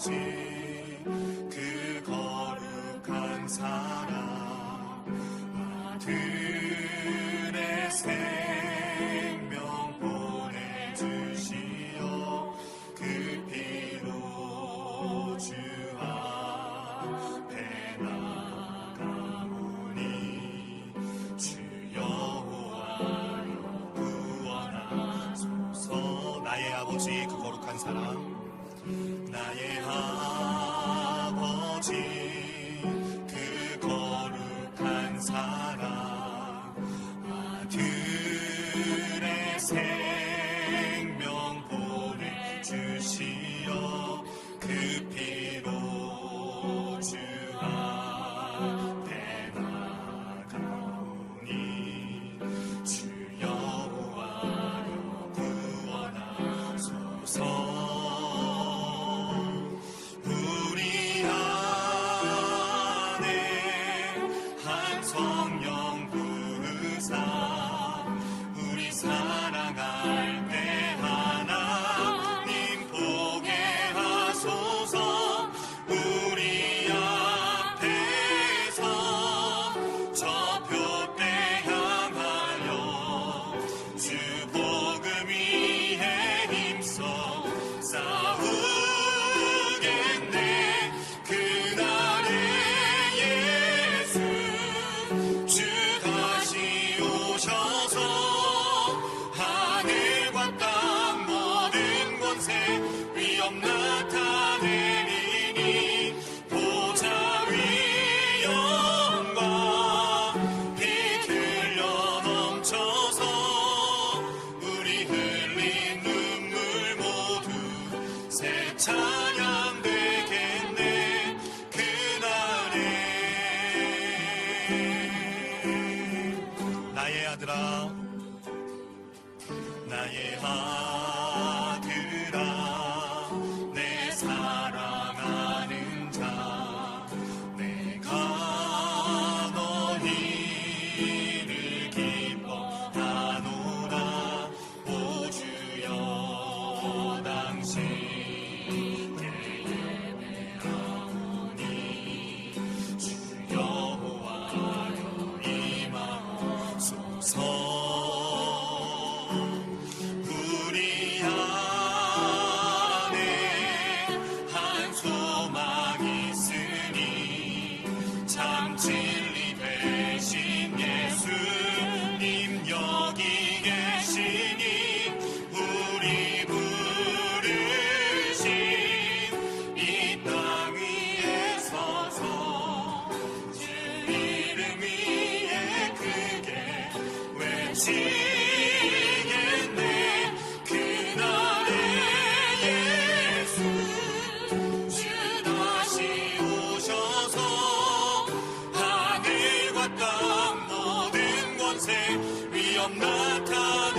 아버지 그 거룩한 사랑 아들의 생명 보내주시어 그 피로 주 앞에 나가오니 주 여호와여 구원하소서. 나의 아버지 그 거룩한 사랑 나의 아버지 그 거룩한 사랑 아들의 생명 보내주시어 그 피로 주 앞에 나가오니 주 여호와여 구원하소서. 나의 아들아 내 사랑하는 자 내가 너희를 기뻐하노라. 오 주여 당신께 예배하오니 주 여호와여 임하옵소서.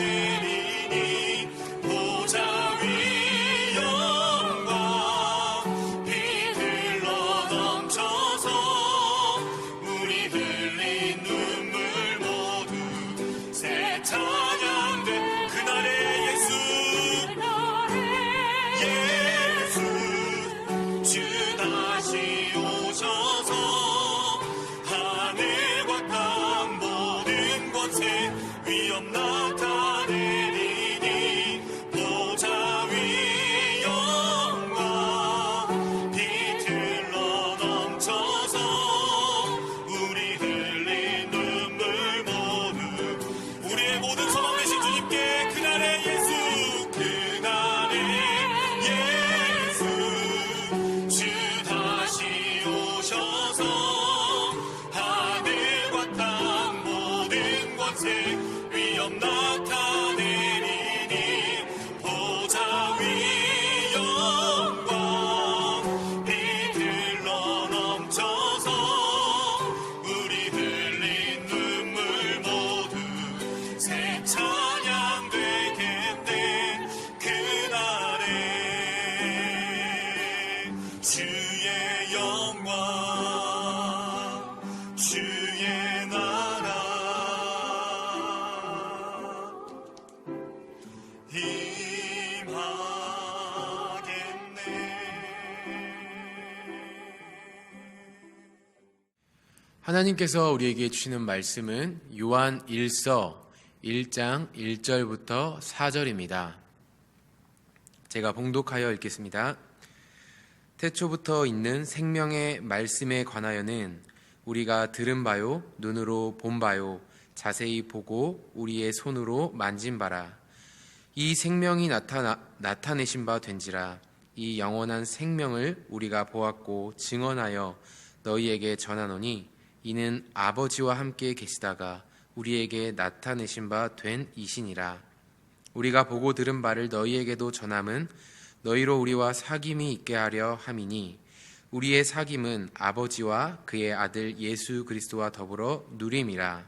나타내리니 보좌 위 영광 비들러 넘쳐서 우리 흘린 눈물 모두 새 찬양돼. 그날의 예수 주 다시 오셔서 하늘과 땅 모든 곳에 위엄 나타내리니 보좌 위 영광 비틀러 넘쳐서 우리 흘린 눈물 모두 우리의 모든 소망 되신 주님께 그날의 예수 주 다시 오셔서 하늘과 땅 모든 곳에 위엄 나타내리니 보좌 위 영광 비들러 넘쳐서 우리 흘린 눈물 모두 새 찬양 되겠네. 그날에 주의 영광 주의 나라 임하겠네. 하나님께서 우리에게 주시는 말씀은 요한 1서 1장 1절부터 4절입니다. 제가 봉독하여 읽겠습니다. 태초부터 있는 생명의 말씀에 관하여는 우리가 들은 바요, 눈으로 본 바요, 자세히 보고 우리의 손으로 만진 바라. 이 생명이 나타내신 바 된지라. 이 영원한 생명을 우리가 보았고 증언하여 너희에게 전하노니 이는 아버지와 함께 계시다가 우리에게 나타내신 바 된 이시니라. 우리가 보고 들은 바를 너희에게도 전함은 너희로 우리와 사귐이 있게 하려 함이니 우리의 사귐은 아버지와 그의 아들 예수 그리스도와 더불어 누림이라.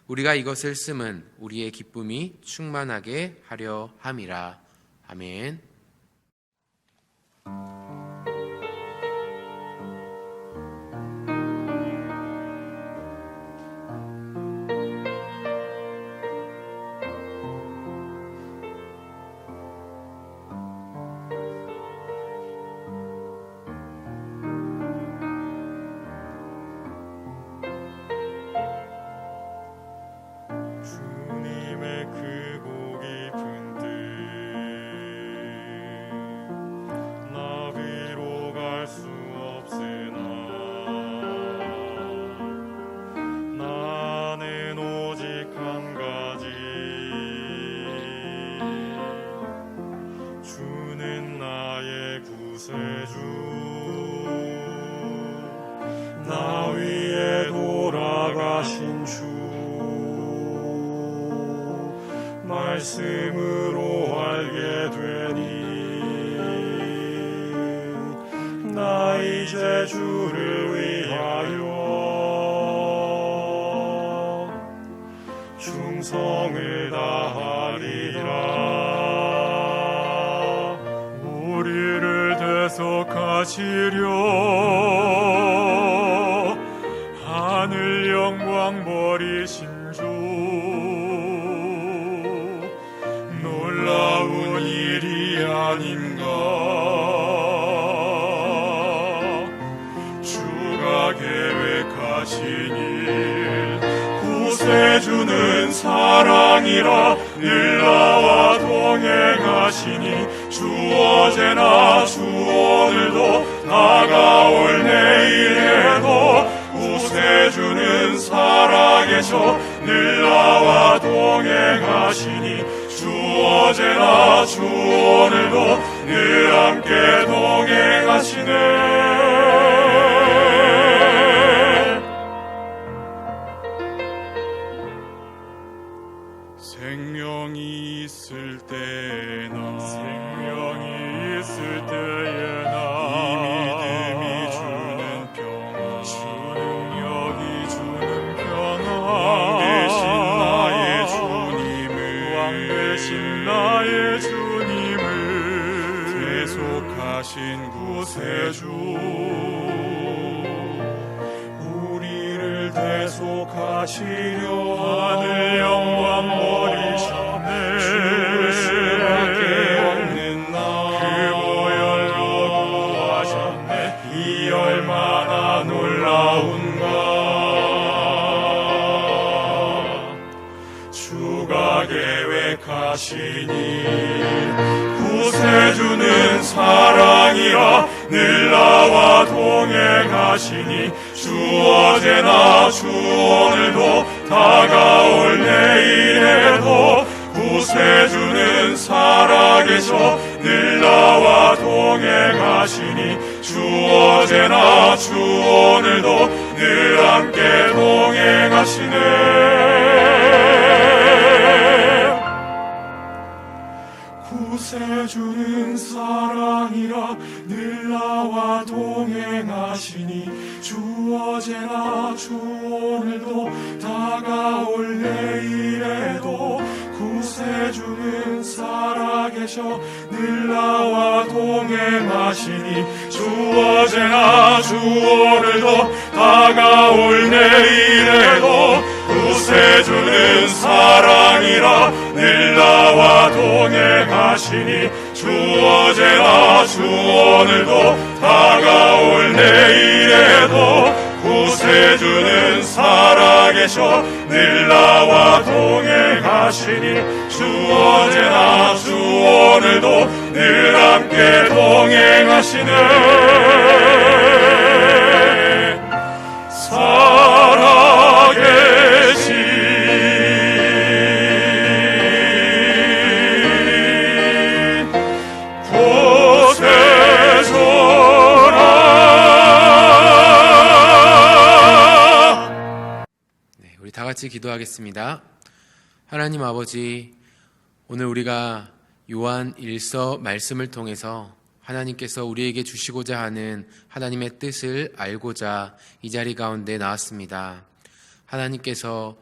우리가 이것을 쓰면 우리의 기쁨이 충만하게 하려 함이라. 아멘. 주님의 크고 깊은 뜻 나비로 갈 수 없으나 나는 오직 한 가지 주는 나의 구세주 나 위에 돌아가신 주 말씀으로 알게 되니 나 이제 주를 위하여 충성을 다하리라. 우리를 대속하시려 하늘 영광 버리신 주 놀라운 일이 아닌가. 주가 계획하신 일 구세주는 사랑이라 늘 나와 동행하시니 주 어제나 주 오늘도 다가올 내일에도 구세주는 살아계셔 늘 나와 동행하시니 주 어제나 주 오늘도 늘 함께 동행하시네. 생명이 있을 때나 이 믿음이 주는 평안 주 능력이 주는 평안 왕 대신 나의 주님을 대속하신 구세주 우리를 대속하시려 하늘 영광 버리셨네. 주를 수밖에 없는 나 그 보혈로 구하셨네. 이 얼마나 놀라운가. 주가 계획하시니 구세주는 사랑이라 늘 나와 동행하시니 주 어제나 주 오늘도 다가올 내일에도 구세주는 살아계셔 늘 나와 동행하시니 주 어제나 주 오늘도 늘 함께 동행하시네. 구세주는 사랑이라 늘 나와 동행하시니 주 어제나 주 오늘도 다가올 내일에도 구세주는 살아계셔 늘 나와 동행하시니 주 어제나 주 오늘도 다가올 내일에도 구세주는 사랑이라 늘 나와 동행하시니 주 어제나 주 오늘도 다가올 내일에도 구세주는 구세주는 살아계셔 늘 나와 동행하시니 주 어제나 주 오늘도 늘 함께 동행하시네. 살아계신 다 같이 기도하겠습니다. 하나님 아버지, 오늘 우리가 요한 1서 말씀을 통해서 하나님께서 우리에게 주시고자 하는 하나님의 뜻을 알고자 이 자리 가운데 나왔습니다. 하나님께서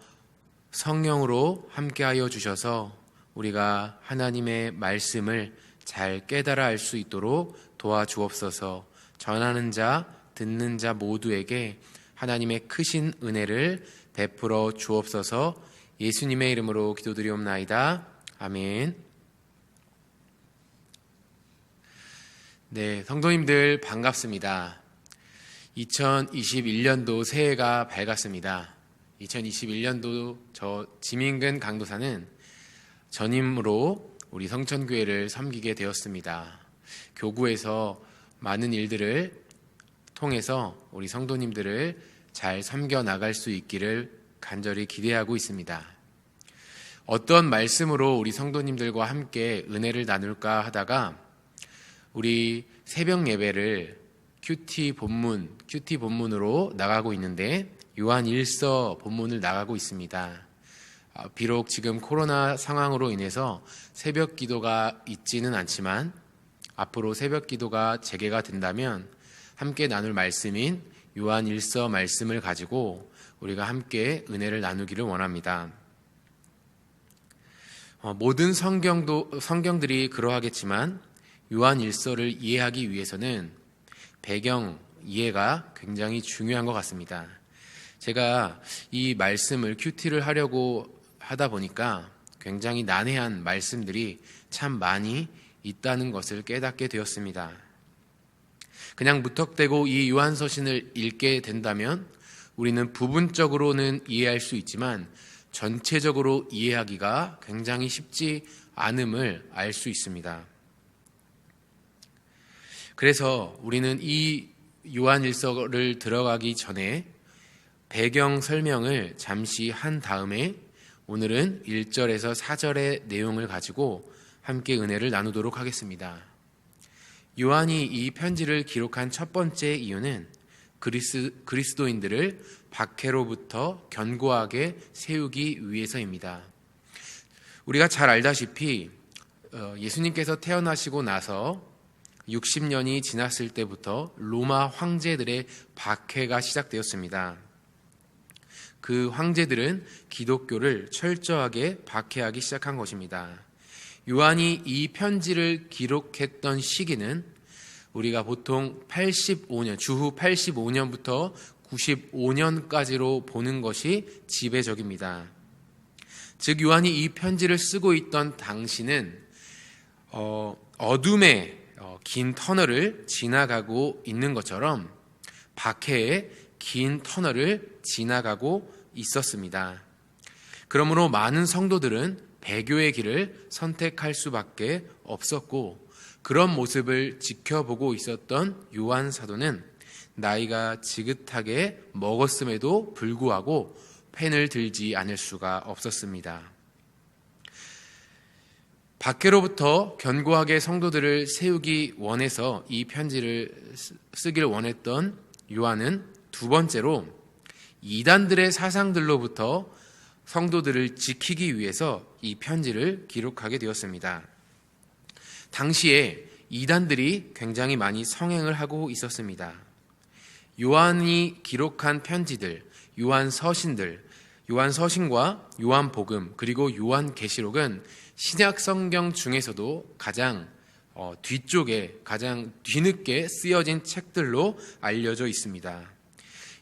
성령으로 함께하여 주셔서 우리가 하나님의 말씀을 잘 깨달아 알 수 있도록 도와주옵소서. 전하는 자, 듣는 자 모두에게 하나님의 크신 은혜를 베풀어 주옵소서. 예수님의 이름으로 기도드리옵나이다. 아멘. 네, 성도님들 반갑습니다. 2021년도 새해가 밝았습니다. 2021년도 저 지민근 강도사는 전임으로 우리 성천교회를 섬기게 되었습니다. 교구에서 많은 일들을 통해서 우리 성도님들을 잘 섬겨 나갈 수 있기를 간절히 기대하고 있습니다. 어떤 말씀으로 우리 성도님들과 함께 은혜를 나눌까 하다가 우리 새벽 예배를 큐티 본문으로 나가고 있는데 요한 1서 본문을 나가고 있습니다. 비록 지금 코로나 상황으로 인해서 새벽 기도가 있지는 않지만 앞으로 새벽 기도가 재개가 된다면 함께 나눌 말씀인 요한 1서 말씀을 가지고 우리가 함께 은혜를 나누기를 원합니다. 모든 성경들이 그러하겠지만 요한 1서를 이해하기 위해서는 배경 이해가 굉장히 중요한 것 같습니다. 제가 이 말씀을 큐티를 하려고 하다 보니까 굉장히 난해한 말씀들이 참 많이 있다는 것을 깨닫게 되었습니다. 그냥 무턱대고 이 요한서신을 읽게 된다면 우리는 부분적으로는 이해할 수 있지만 전체적으로 이해하기가 굉장히 쉽지 않음을 알 수 있습니다. 그래서 우리는 이 요한 1서를 들어가기 전에 배경 설명을 잠시 한 다음에 오늘은 1절에서 4절의 내용을 가지고 함께 은혜를 나누도록 하겠습니다. 요한이 이 편지를 기록한 첫 번째 이유는 그리스도인들을 박해로부터 견고하게 세우기 위해서입니다. 우리가 잘 알다시피 예수님께서 태어나시고 나서 60년이 지났을 때부터 로마 황제들의 박해가 시작되었습니다. 그 황제들은 기독교를 철저하게 박해하기 시작한 것입니다. 요한이 이 편지를 기록했던 시기는 우리가 보통 주후 85년부터 95년까지로 보는 것이 지배적입니다. 즉 요한이 이 편지를 쓰고 있던 당시는 어둠의 긴 터널을 지나가고 있는 것처럼 박해의 긴 터널을 지나가고 있었습니다. 그러므로 많은 성도들은 배교의 길을 선택할 수밖에 없었고 그런 모습을 지켜보고 있었던 요한 사도는 나이가 지긋하게 먹었음에도 불구하고 펜을 들지 않을 수가 없었습니다. 밖으로부터 견고하게 성도들을 세우기 원해서 이 편지를 쓰길 원했던 요한은 두 번째로 이단들의 사상들로부터 성도들을 지키기 위해서 이 편지를 기록하게 되었습니다. 당시에 이단들이 굉장히 많이 성행을 하고 있었습니다. 요한이 기록한 편지들, 요한서신과 요한복음 그리고 요한계시록은 신약 성경 중에서도 가장 뒤쪽에 가장 뒤늦게 쓰여진 책들로 알려져 있습니다.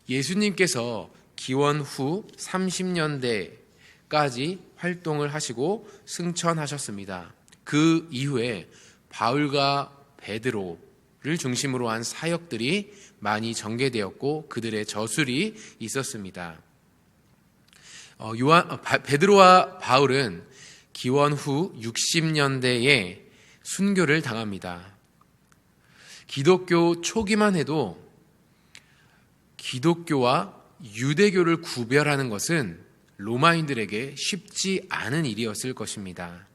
예수님께서 기원 후 30년대까지 활동을 하시고 승천하셨습니다. 그 이후에 바울과 베드로를 중심으로 한 사역들이 많이 전개되었고 그들의 저술이 있었습니다. 베드로와 바울은 기원 후 60년대에 순교를 당합니다. 기독교 초기만 해도 기독교와 유대교를 구별하는 것은 로마인들에게 쉽지 않은 일이었을 것입니다.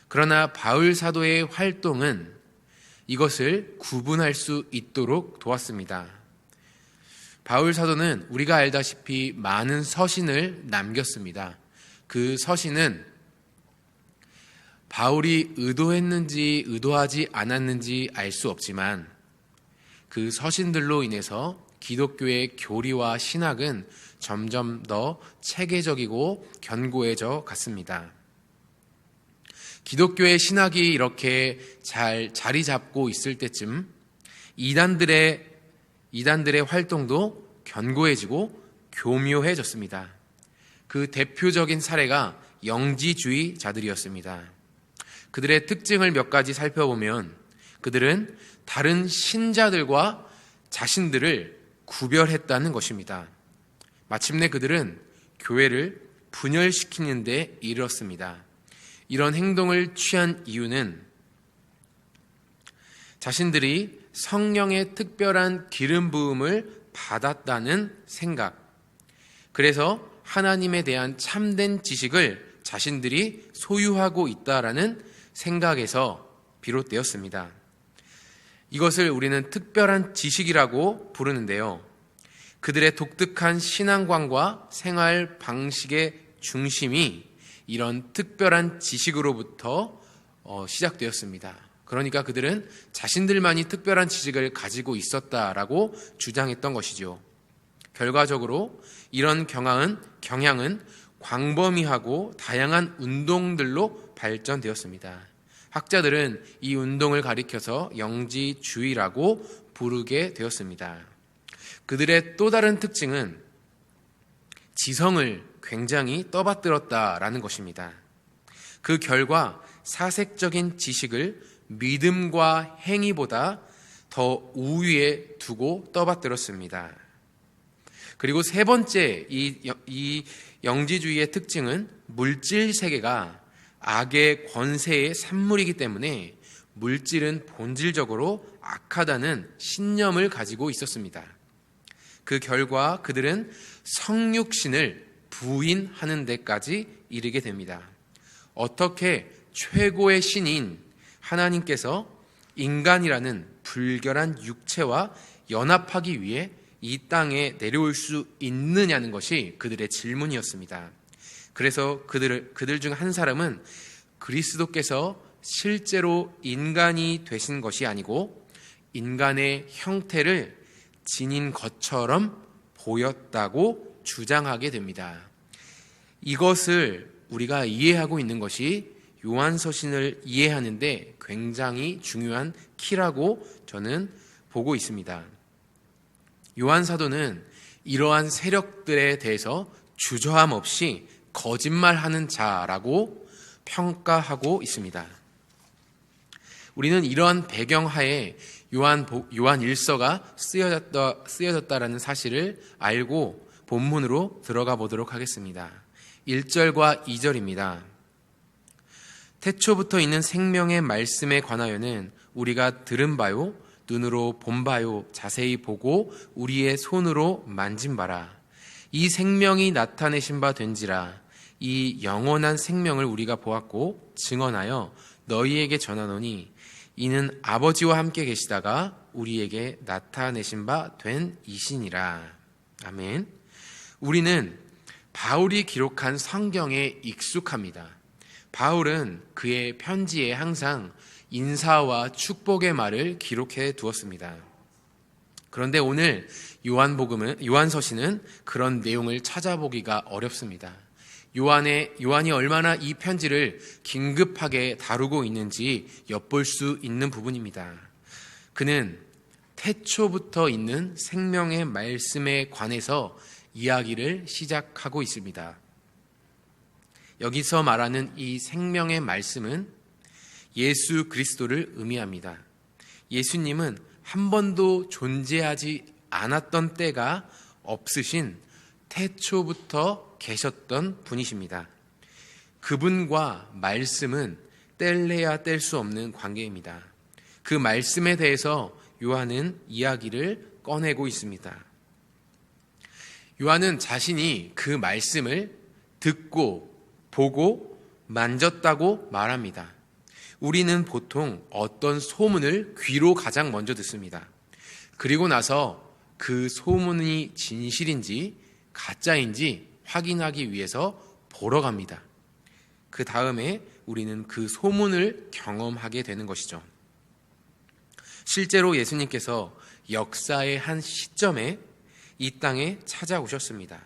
그러나 바울 사도의 활동은 이것을 구분할 수 있도록 도왔습니다. 바울 사도는 우리가 알다시피 많은 서신을 남겼습니다. 그 서신은 바울이 의도했는지 의도하지 않았는지 알 수 없지만 그 서신들로 인해서 기독교의 교리와 신학은 점점 더 체계적이고 견고해져 갔습니다. 기독교의 신학이 이렇게 잘 자리 잡고 있을 때쯤 이단들의 활동도 견고해지고 교묘해졌습니다. 그 대표적인 사례가 영지주의자들이었습니다. 그들의 특징을 몇 가지 살펴보면 그들은 다른 신자들과 자신들을 구별했다는 것입니다. 마침내 그들은 교회를 분열시키는 데 이르렀습니다. 이런 행동을 취한 이유는 자신들이 성령의 특별한 기름 부음을 받았다는 생각, 그래서 하나님에 대한 참된 지식을 자신들이 소유하고 있다라는 생각에서 비롯되었습니다. 이것을 우리는 특별한 지식이라고 부르는데요. 그들의 독특한 신앙관과 생활 방식의 중심이 이런 특별한 지식으로부터 시작되었습니다. 그러니까 그들은 자신들만이 특별한 지식을 가지고 있었다라고 주장했던 것이죠. 결과적으로 이런 경향은 광범위하고 다양한 운동들로 발전되었습니다. 학자들은 이 운동을 가리켜서 영지주의라고 부르게 되었습니다. 그들의 또 다른 특징은 지성을 굉장히 떠받들었다라는 것입니다. 그 결과 사색적인 지식을 믿음과 행위보다 더 우위에 두고 떠받들었습니다. 그리고 세 번째 이 영지주의의 특징은 물질 세계가 악의 권세의 산물이기 때문에 물질은 본질적으로 악하다는 신념을 가지고 있었습니다. 그 결과 그들은 성육신을 부인하는 데까지 이르게 됩니다. 어떻게 최고의 신인 하나님께서 인간이라는 불결한 육체와 연합하기 위해 이 땅에 내려올 수 있느냐는 것이 그들의 질문이었습니다. 그래서 그들 중 한 사람은 그리스도께서 실제로 인간이 되신 것이 아니고 인간의 형태를 지닌 것처럼 보였다고 주장하게 됩니다. 이것을 우리가 이해하고 있는 것이 요한서신을 이해하는데 굉장히 중요한 키라고 저는 보고 있습니다. 요한 사도는 이러한 세력들에 대해서 주저함 없이 거짓말하는 자라고 평가하고 있습니다. 우리는 이러한 배경하에 요한 일서가 쓰여졌다라는 사실을 알고 본문으로 들어가 보도록 하겠습니다. 1절과 2절입니다. 태초부터 있는 생명의 말씀에 관하여는 우리가 들은 바요 눈으로 본 바요 자세히 보고 우리의 손으로 만진 바라. 이 생명이 나타내신 바 된지라. 이 영원한 생명을 우리가 보았고 증언하여 너희에게 전하노니 이는 아버지와 함께 계시다가 우리에게 나타내신 바 된 이시니라. 아멘. 우리는 바울이 기록한 성경에 익숙합니다. 바울은 그의 편지에 항상 인사와 축복의 말을 기록해 두었습니다. 그런데 오늘 요한서신은 그런 내용을 찾아보기가 어렵습니다. 요한이 얼마나 이 편지를 긴급하게 다루고 있는지 엿볼 수 있는 부분입니다. 그는 태초부터 있는 생명의 말씀에 관해서 이야기를 시작하고 있습니다. 여기서 말하는 이 생명의 말씀은 예수 그리스도를 의미합니다. 예수님은 한 번도 존재하지 않았던 때가 없으신 태초부터 계셨던 분이십니다. 그분과 말씀은 뗄래야 뗄 수 없는 관계입니다. 그 말씀에 대해서 요한은 이야기를 꺼내고 있습니다. 요한은 자신이 그 말씀을 듣고 보고 만졌다고 말합니다. 우리는 보통 어떤 소문을 귀로 가장 먼저 듣습니다. 그리고 나서 그 소문이 진실인지 가짜인지 확인하기 위해서 보러 갑니다. 그 다음에 우리는 그 소문을 경험하게 되는 것이죠. 실제로 예수님께서 역사의 한 시점에 이 땅에 찾아오셨습니다.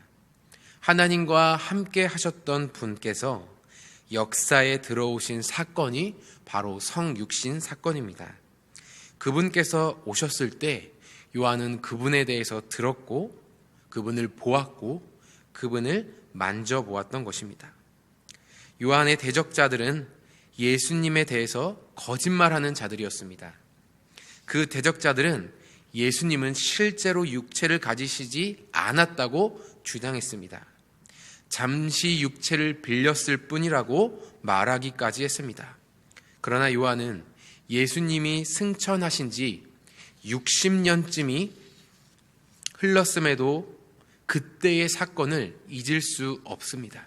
하나님과 함께 하셨던 분께서 역사에 들어오신 사건이 바로 성육신 사건입니다. 그분께서 오셨을 때 요한은 그분에 대해서 들었고 그분을 보았고 그분을 만져보았던 것입니다. 요한의 대적자들은 예수님에 대해서 거짓말하는 자들이었습니다. 그 대적자들은 예수님은 실제로 육체를 가지시지 않았다고 주장했습니다. 잠시 육체를 빌렸을 뿐이라고 말하기까지 했습니다. 그러나 요한은 예수님이 승천하신 지 60년쯤이 흘렀음에도 그때의 사건을 잊을 수 없습니다.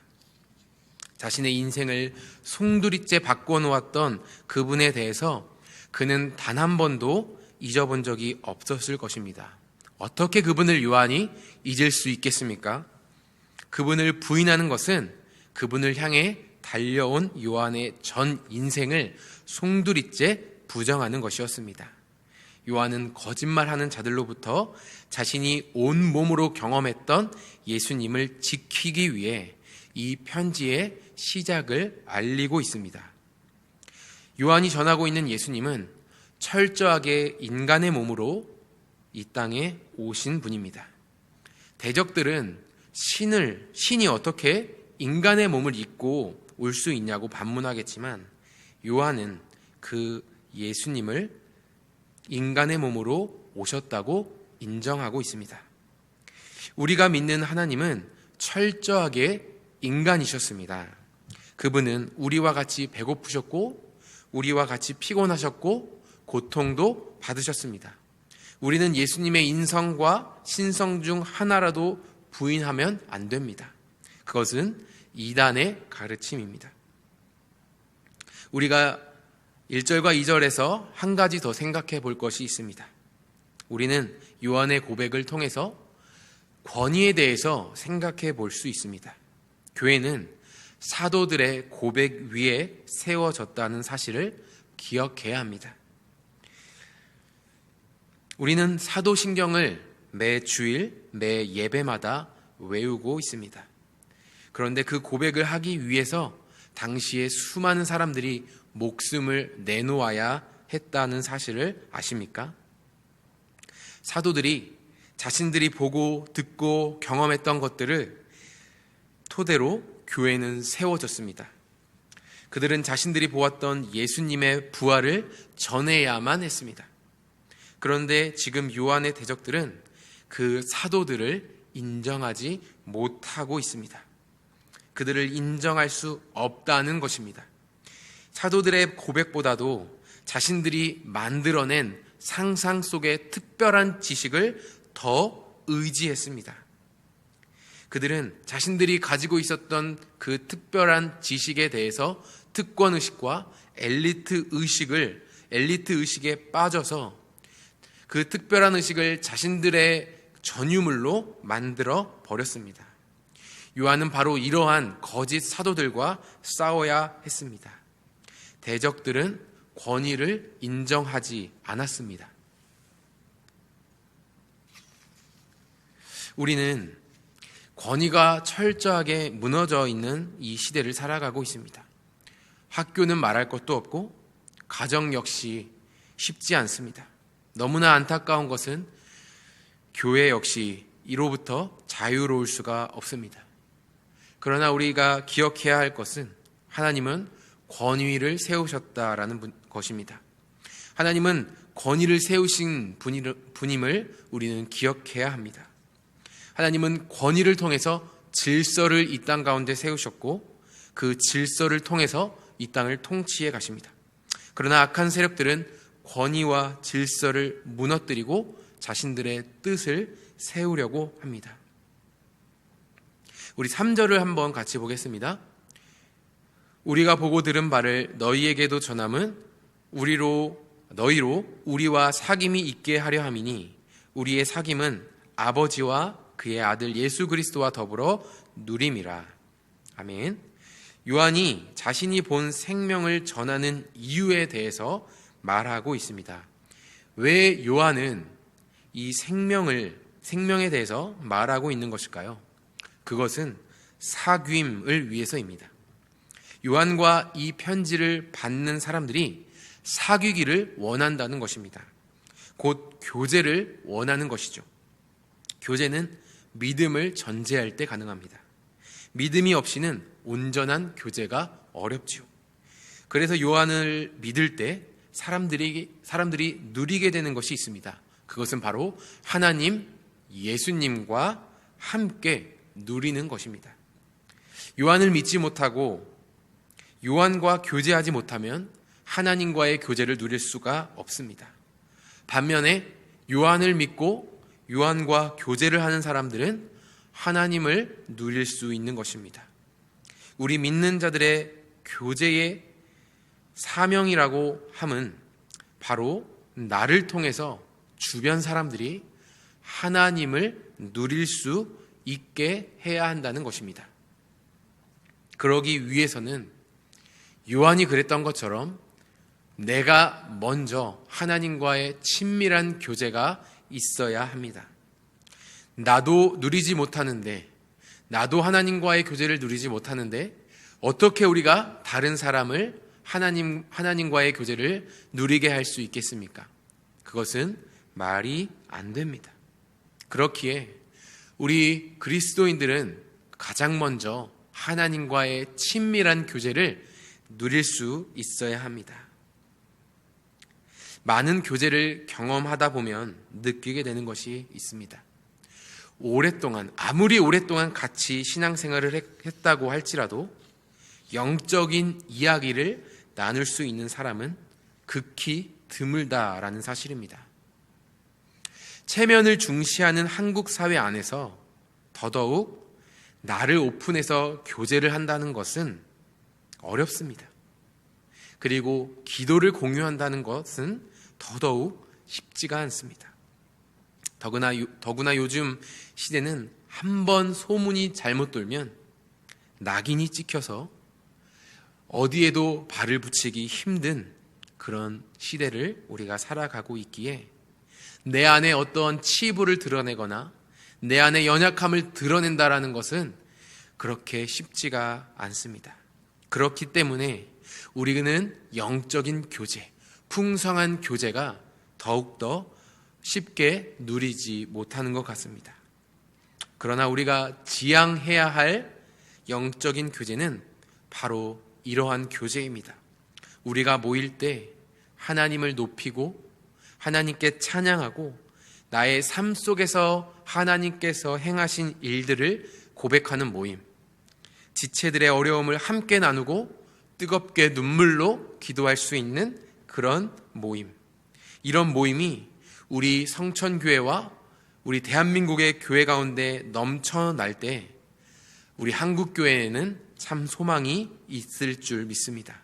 자신의 인생을 송두리째 바꿔놓았던 그분에 대해서 그는 단 한 번도 잊어본 적이 없었을 것입니다. 어떻게 그분을 요한이 잊을 수 있겠습니까? 그분을 부인하는 것은 그분을 향해 달려온 요한의 전 인생을 송두리째 부정하는 것이었습니다. 요한은 거짓말하는 자들로부터 자신이 온 몸으로 경험했던 예수님을 지키기 위해 이 편지의 시작을 알리고 있습니다. 요한이 전하고 있는 예수님은 철저하게 인간의 몸으로 이 땅에 오신 분입니다. 대적들은 신이 어떻게 인간의 몸을 입고 올 수 있냐고 반문하겠지만 요한은 그 예수님을 인간의 몸으로 오셨다고 인정하고 있습니다. 우리가 믿는 하나님은 철저하게 인간이셨습니다. 그분은 우리와 같이 배고프셨고 우리와 같이 피곤하셨고 고통도 받으셨습니다. 우리는 예수님의 인성과 신성 중 하나라도 부인하면 안 됩니다. 그것은 이단의 가르침입니다. 우리가 1절과 2절에서 한 가지 더 생각해 볼 것이 있습니다. 우리는 요한의 고백을 통해서 권위에 대해서 생각해 볼 수 있습니다. 교회는 사도들의 고백 위에 세워졌다는 사실을 기억해야 합니다. 우리는 사도신경을 매 주일, 매 예배마다 외우고 있습니다. 그런데 그 고백을 하기 위해서 당시에 수많은 사람들이 목숨을 내놓아야 했다는 사실을 아십니까? 사도들이 자신들이 보고 듣고 경험했던 것들을 토대로 교회는 세워졌습니다. 그들은 자신들이 보았던 예수님의 부활을 전해야만 했습니다. 그런데 지금 요한의 대적들은 그 사도들을 인정하지 못하고 있습니다. 그들을 인정할 수 없다는 것입니다. 사도들의 고백보다도 자신들이 만들어낸 상상 속의 특별한 지식을 더 의지했습니다. 그들은 자신들이 가지고 있었던 그 특별한 지식에 대해서 특권의식과 엘리트 의식에 빠져서 그 특별한 의식을 자신들의 전유물로 만들어 버렸습니다. 요한은 바로 이러한 거짓 사도들과 싸워야 했습니다. 대적들은 권위를 인정하지 않았습니다. 우리는 권위가 철저하게 무너져 있는 이 시대를 살아가고 있습니다. 학교는 말할 것도 없고 가정 역시 쉽지 않습니다. 너무나 안타까운 것은 교회 역시 이로부터 자유로울 수가 없습니다. 그러나 우리가 기억해야 할 것은 하나님은 권위를 세우셨다라는 것입니다. 하나님은 권위를 세우신 분임을 우리는 기억해야 합니다. 하나님은 권위를 통해서 질서를 이 땅 가운데 세우셨고 그 질서를 통해서 이 땅을 통치해 가십니다. 그러나 악한 세력들은 권위와 질서를 무너뜨리고 자신들의 뜻을 세우려고 합니다. 우리 3절을 한번 같이 보겠습니다. 우리가 보고 들은 바를 너희에게도 전함은 너희로 우리와 사귐이 있게 하려 함이니 우리의 사귐은 아버지와 그의 아들 예수 그리스도와 더불어 누림이라. 아멘. 요한이 자신이 본 생명을 전하는 이유에 대해서 말하고 있습니다. 왜 요한은 이 생명에 대해서 말하고 있는 것일까요? 그것은 사귐을 위해서입니다. 요한과 이 편지를 받는 사람들이 사귀기를 원한다는 것입니다. 곧 교제를 원하는 것이죠. 교제는 믿음을 전제할 때 가능합니다. 믿음이 없이는 온전한 교제가 어렵지요. 그래서 요한을 믿을 때 사람들이 누리게 되는 것이 있습니다. 그것은 바로 하나님, 예수님과 함께 누리는 것입니다. 요한을 믿지 못하고 요한과 교제하지 못하면 하나님과의 교제를 누릴 수가 없습니다. 반면에 요한을 믿고 요한과 교제를 하는 사람들은 하나님을 누릴 수 있는 것입니다. 우리 믿는 자들의 교제의 사명이라고 함은 바로 나를 통해서 주변 사람들이 하나님을 누릴 수 있게 해야 한다는 것입니다. 그러기 위해서는 요한이 그랬던 것처럼 내가 먼저 하나님과의 친밀한 교제가 있어야 합니다. 나도 누리지 못하는데, 나도 하나님과의 교제를 누리지 못하는데 어떻게 우리가 다른 사람을 하나님과의 교제를 누리게 할 수 있겠습니까? 그것은 말이 안 됩니다. 그렇기에 우리 그리스도인들은 가장 먼저 하나님과의 친밀한 교제를 누릴 수 있어야 합니다. 많은 교제를 경험하다 보면 느끼게 되는 것이 있습니다. 아무리 오랫동안 같이 신앙생활을 했다고 할지라도 영적인 이야기를 나눌 수 있는 사람은 극히 드물다라는 사실입니다. 체면을 중시하는 한국 사회 안에서 더더욱 나를 오픈해서 교제를 한다는 것은 어렵습니다. 그리고 기도를 공유한다는 것은 더더욱 쉽지가 않습니다. 더구나 요즘 시대는 한번 소문이 잘못 돌면 낙인이 찍혀서 어디에도 발을 붙이기 힘든 그런 시대를 우리가 살아가고 있기에 내 안에 어떤 치부를 드러내거나 내 안에 연약함을 드러낸다라는 것은 그렇게 쉽지가 않습니다. 그렇기 때문에 우리는 영적인 교제, 풍성한 교제가 더욱더 쉽게 누리지 못하는 것 같습니다. 그러나 우리가 지향해야 할 영적인 교제는 바로 이러한 교제입니다. 우리가 모일 때 하나님을 높이고 하나님께 찬양하고 나의 삶 속에서 하나님께서 행하신 일들을 고백하는 모임, 지체들의 어려움을 함께 나누고 뜨겁게 눈물로 기도할 수 있는 그런 모임, 이런 모임이 우리 성천교회와 우리 대한민국의 교회 가운데 넘쳐날 때 우리 한국교회에는 참 소망이 있을 줄 믿습니다.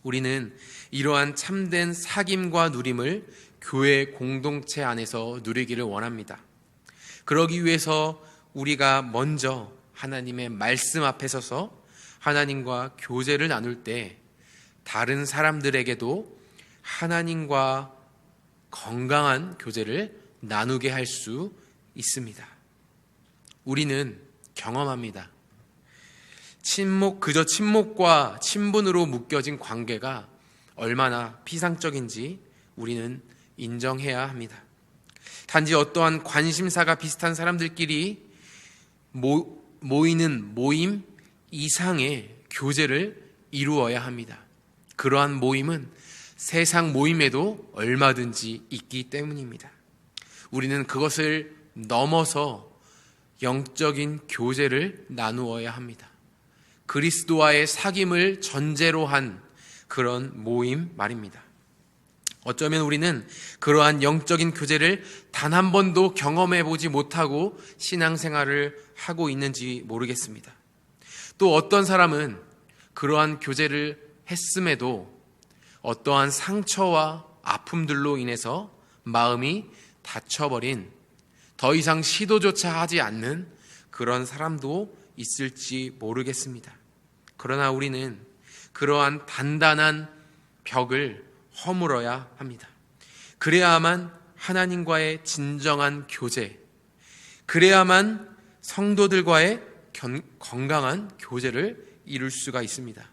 우리는 이러한 참된 사귐과 누림을 교회 공동체 안에서 누리기를 원합니다. 그러기 위해서 우리가 먼저 하나님의 말씀 앞에 서서 하나님과 교제를 나눌 때 다른 사람들에게도 하나님과 건강한 교제를 나누게 할 수 있습니다. 우리는 경험합니다. 그저 침묵과 친분으로 묶여진 관계가 얼마나 피상적인지 우리는 인정해야 합니다. 단지 어떠한 관심사가 비슷한 사람들끼리 모이는 모임 이상의 교제를 이루어야 합니다. 그러한 모임은 세상 모임에도 얼마든지 있기 때문입니다. 우리는 그것을 넘어서 영적인 교제를 나누어야 합니다. 그리스도와의 사귐을 전제로 한 그런 모임 말입니다. 어쩌면 우리는 그러한 영적인 교제를 단 한 번도 경험해 보지 못하고 신앙생활을 하고 있는지 모르겠습니다. 또 어떤 사람은 그러한 교제를 했음에도 어떠한 상처와 아픔들로 인해서 마음이 다쳐버린, 더 이상 시도조차 하지 않는 그런 사람도 있을지 모르겠습니다. 그러나 우리는 그러한 단단한 벽을 허물어야 합니다. 그래야만 하나님과의 진정한 교제, 그래야만 성도들과의 건강한 교제를 이룰 수가 있습니다.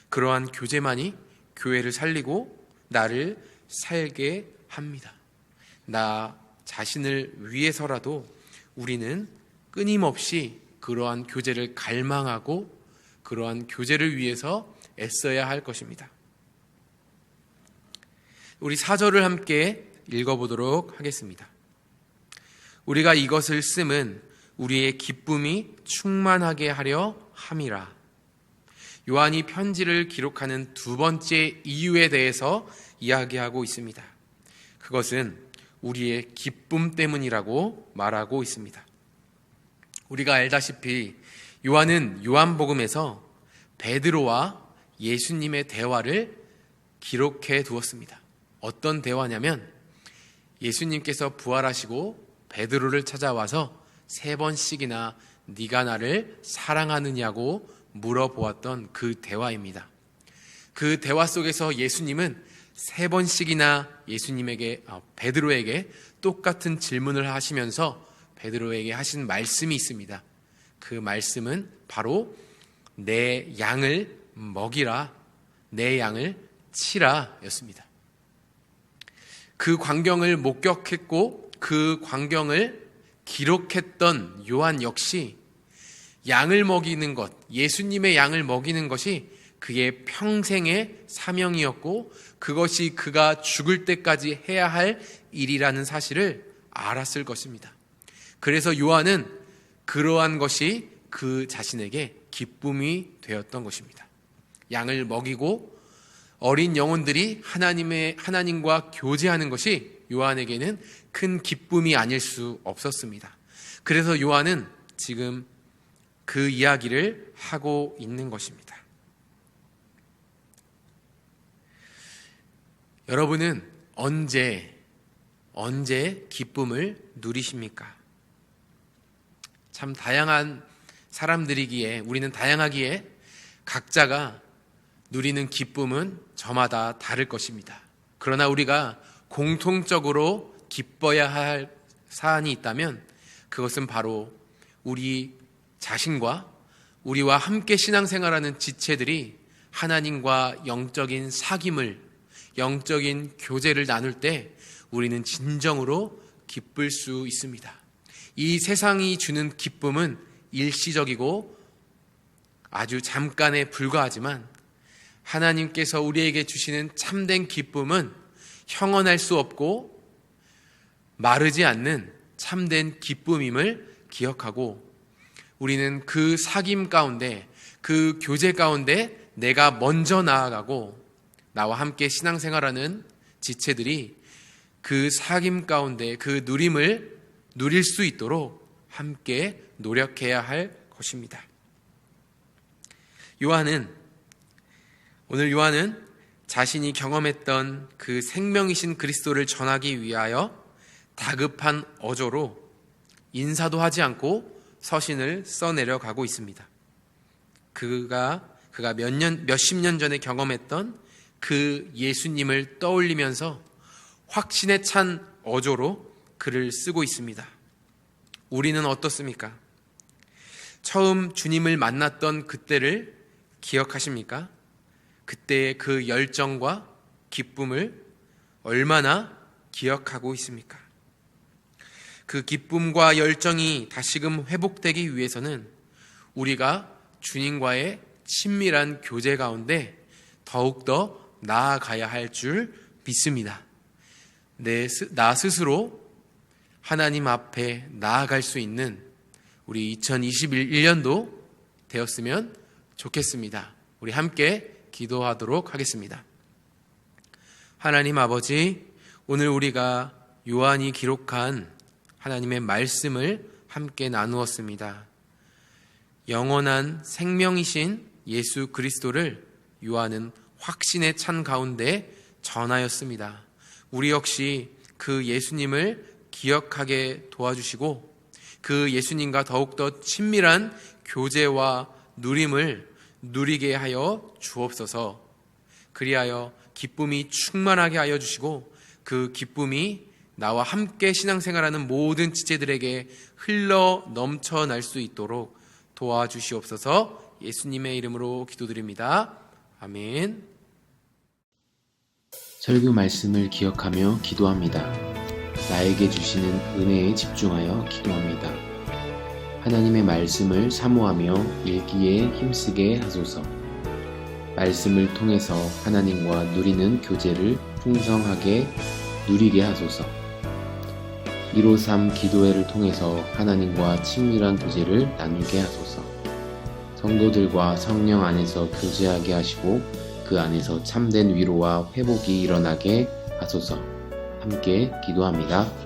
그러한 교제만이 교회를 살리고 나를 살게 합니다. 나 자신을 위해서라도 우리는 끊임없이 그러한 교제를 갈망하고 그러한 교제를 위해서 애써야 할 것입니다. 우리 4절을 함께 읽어보도록 하겠습니다. 우리가 이것을 씀은 우리의 기쁨이 충만하게 하려 함이라. 요한이 편지를 기록하는 두 번째 이유에 대해서 이야기하고 있습니다. 그것은 우리의 기쁨 때문이라고 말하고 있습니다. 우리가 알다시피 요한은 요한복음에서 베드로와 예수님의 대화를 기록해 두었습니다. 어떤 대화냐면 예수님께서 부활하시고 베드로를 찾아와서 3번씩이나 네가 나를 사랑하느냐고 물어보았던 그 대화입니다. 그 대화 속에서 예수님은 3번씩이나 베드로에게 똑같은 질문을 하시면서 베드로에게 하신 말씀이 있습니다. 그 말씀은 바로 내 양을 먹이라, 내 양을 치라 였습니다. 그 광경을 목격했고 그 광경을 기록했던 요한 역시 양을 먹이는 것, 예수님의 양을 먹이는 것이 그의 평생의 사명이었고 그것이 그가 죽을 때까지 해야 할 일이라는 사실을 알았을 것입니다. 그래서 요한은 그러한 것이 그 자신에게 기쁨이 되었던 것입니다. 양을 먹이고 어린 영혼들이 하나님과 교제하는 것이 요한에게는 큰 기쁨이 아닐 수 없었습니다. 그래서 요한은 지금 그 이야기를 하고 있는 것입니다. 여러분은 언제 기쁨을 누리십니까? 참 다양한 사람들이기에, 우리는 다양하기에 각자가 누리는 기쁨은 저마다 다를 것입니다. 그러나 우리가 공통적으로 기뻐야 할 사안이 있다면 그것은 바로 우리 자신과 우리와 함께 신앙생활하는 지체들이 하나님과 영적인 사귐을, 영적인 교제를 나눌 때 우리는 진정으로 기쁠 수 있습니다. 이 세상이 주는 기쁨은 일시적이고 아주 잠깐에 불과하지만 하나님께서 우리에게 주시는 참된 기쁨은 형언할 수 없고 마르지 않는 참된 기쁨임을 기억하고 우리는 그 사귐 가운데, 그 교제 가운데 내가 먼저 나아가고 나와 함께 신앙생활하는 지체들이 그 사귐 가운데 그 누림을 누릴 수 있도록 함께 노력해야 할 것입니다. 오늘 요한은 자신이 경험했던 그 생명이신 그리스도를 전하기 위하여 다급한 어조로 인사도 하지 않고 서신을 써내려가고 있습니다. 그가 몇십 년 전에 경험했던 그 예수님을 떠올리면서 확신에 찬 어조로 글을 쓰고 있습니다. 우리는 어떻습니까? 처음 주님을 만났던 그때를 기억하십니까? 그때의 그 열정과 기쁨을 얼마나 기억하고 있습니까? 그 기쁨과 열정이 다시금 회복되기 위해서는 우리가 주님과의 친밀한 교제 가운데 더욱더 나아가야 할 줄 믿습니다. 나 스스로 하나님 앞에 나아갈 수 있는 우리 2021년도 되었으면 좋겠습니다. 우리 함께 기도하도록 하겠습니다. 하나님 아버지, 오늘 우리가 요한이 기록한 하나님의 말씀을 함께 나누었습니다. 영원한 생명이신 예수 그리스도를 요한은 확신에 찬 가운데 전하였습니다. 우리 역시 그 예수님을 기억하게 도와주시고 그 예수님과 더욱더 친밀한 교제와 누림을 누리게 하여 주옵소서. 그리하여 기쁨이 충만하게 하여 주시고 그 기쁨이 나와 함께 신앙생활하는 모든 지체들에게 흘러 넘쳐날 수 있도록 도와주시옵소서. 예수님의 이름으로 기도드립니다. 아멘. 설교 말씀을 기억하며 기도합니다. 나에게 주시는 은혜에 집중하여 기도합니다. 하나님의 말씀을 사모하며 읽기에 힘쓰게 하소서. 말씀을 통해서 하나님과 누리는 교제를 풍성하게 누리게 하소서. 153 기도회를 통해서 하나님과 친밀한 교제를 나누게 하소서. 성도들과 성령 안에서 교제하게 하시고 그 안에서 참된 위로와 회복이 일어나게 하소서. 함께 기도합니다.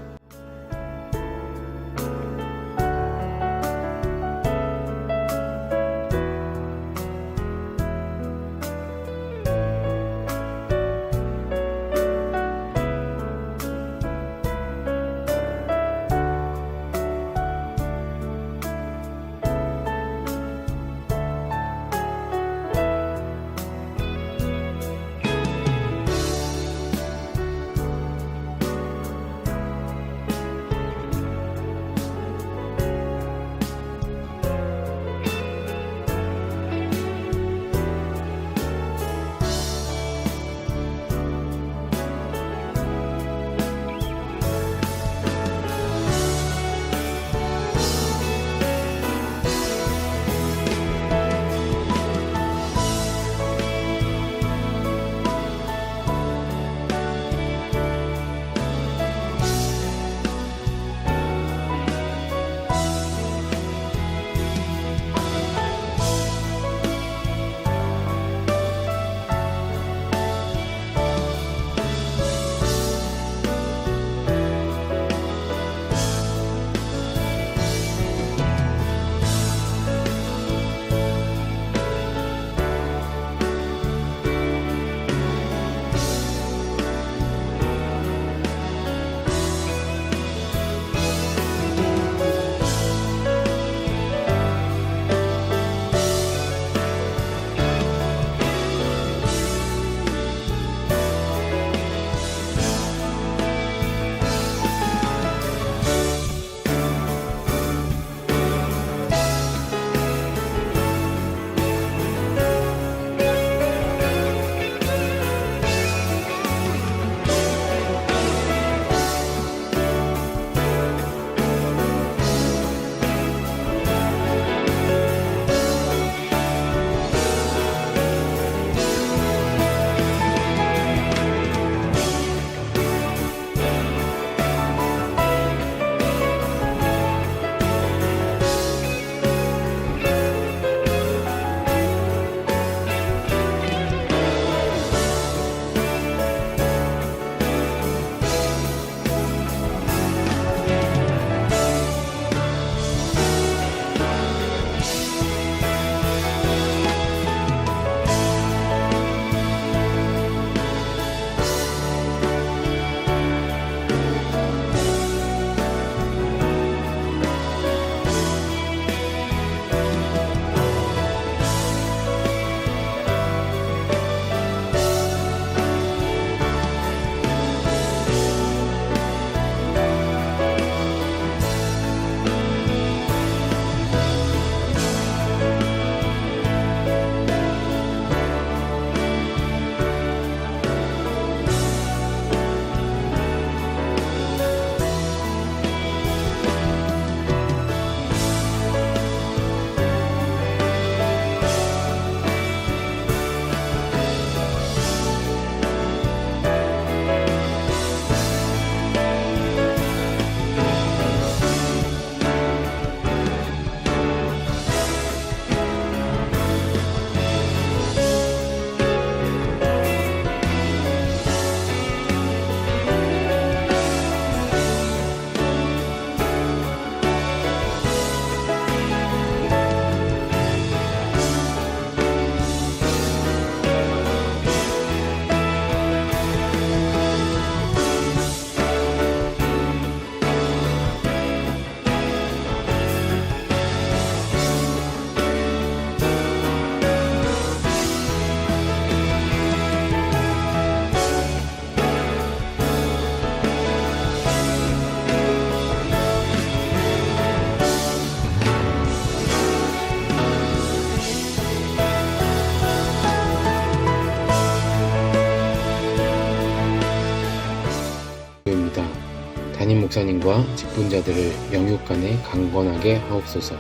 목사님과 직분자들을 영육간에 강건하게 하옵소서.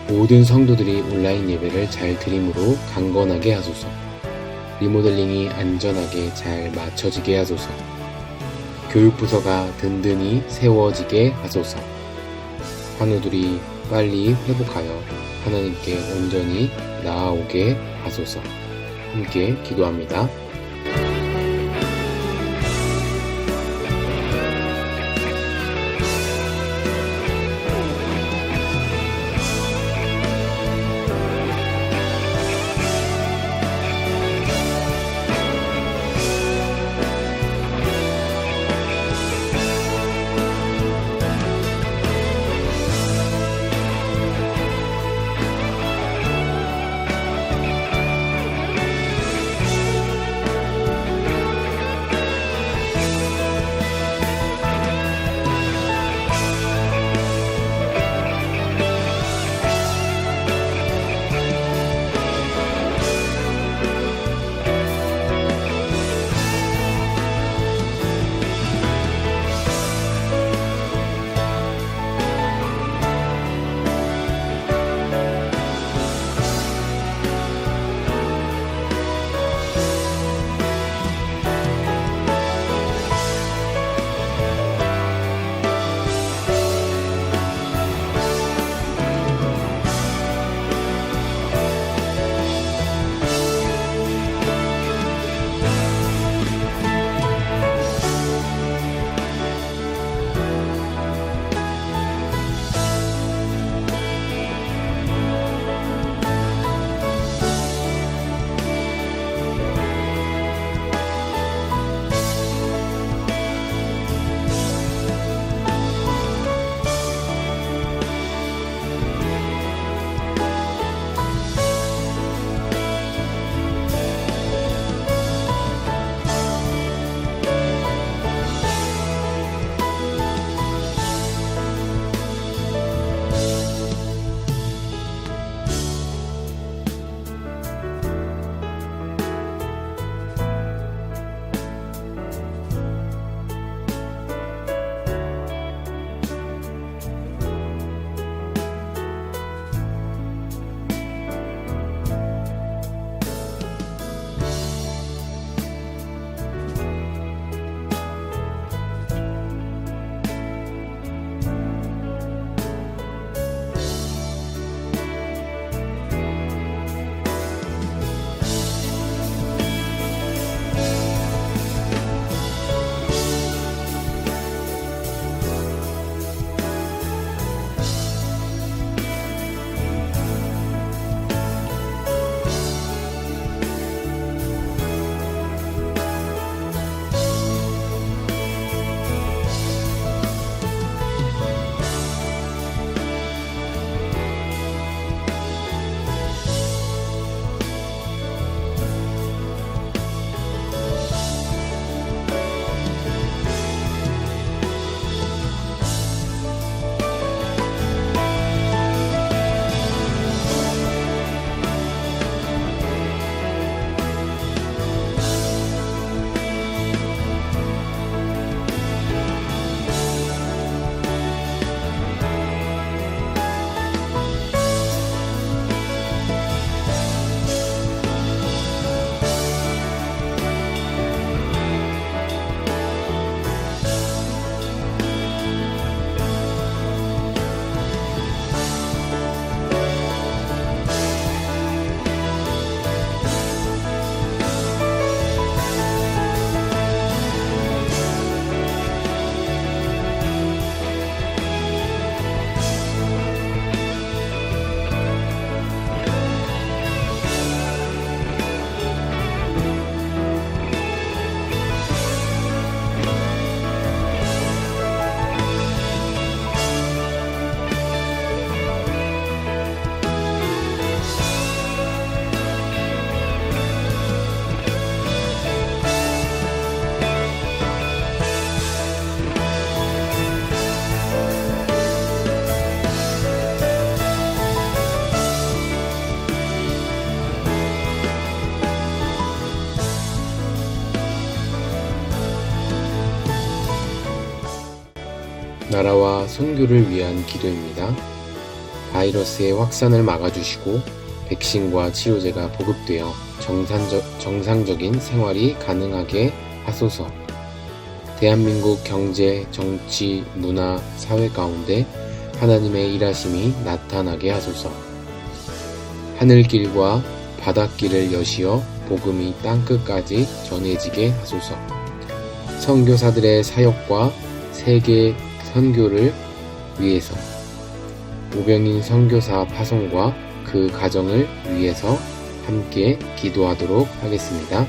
모든 성도들이 온라인 예배를 잘 드림으로 강건하게 하소서. 리모델링이 안전하게 잘 맞춰지게 하소서. 교육부서가 든든히 세워지게 하소서. 환우들이 빨리 회복하여 하나님께 온전히 나아오게 하소서. 함께 기도합니다. 나라와 선교를 위한 기도입니다. 바이러스의 확산을 막아주시고 백신과 치료제가 보급되어 정상적인 생활이 가능하게 하소서. 대한민국 경제, 정치, 문화, 사회 가운데 하나님의 일하심이 나타나게 하소서. 하늘길과 바닷길을 여시어 복음이 땅끝까지 전해지게 하소서. 선교사들의 사역과 세계 선교를 위해서 오병인 선교사 파송과 그 가정을 위해서 함께 기도하도록 하겠습니다.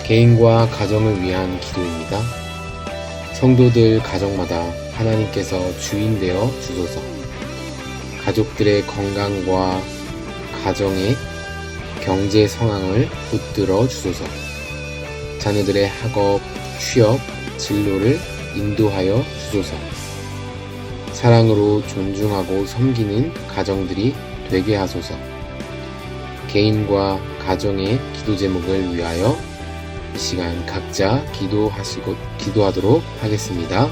개인과 가정을 위한 기도입니다. 성도들 가정마다 하나님께서 주인 되어 주소서. 가족들의 건강과 가정의 경제 상황을 붙들어 주소서. 자녀들의 학업, 취업, 진로를 인도하여 주소서. 사랑으로 존중하고 섬기는 가정들이 되게 하소서. 개인과 가정의 기도 제목을 위하여 이 시간 각자 기도하도록 하겠습니다.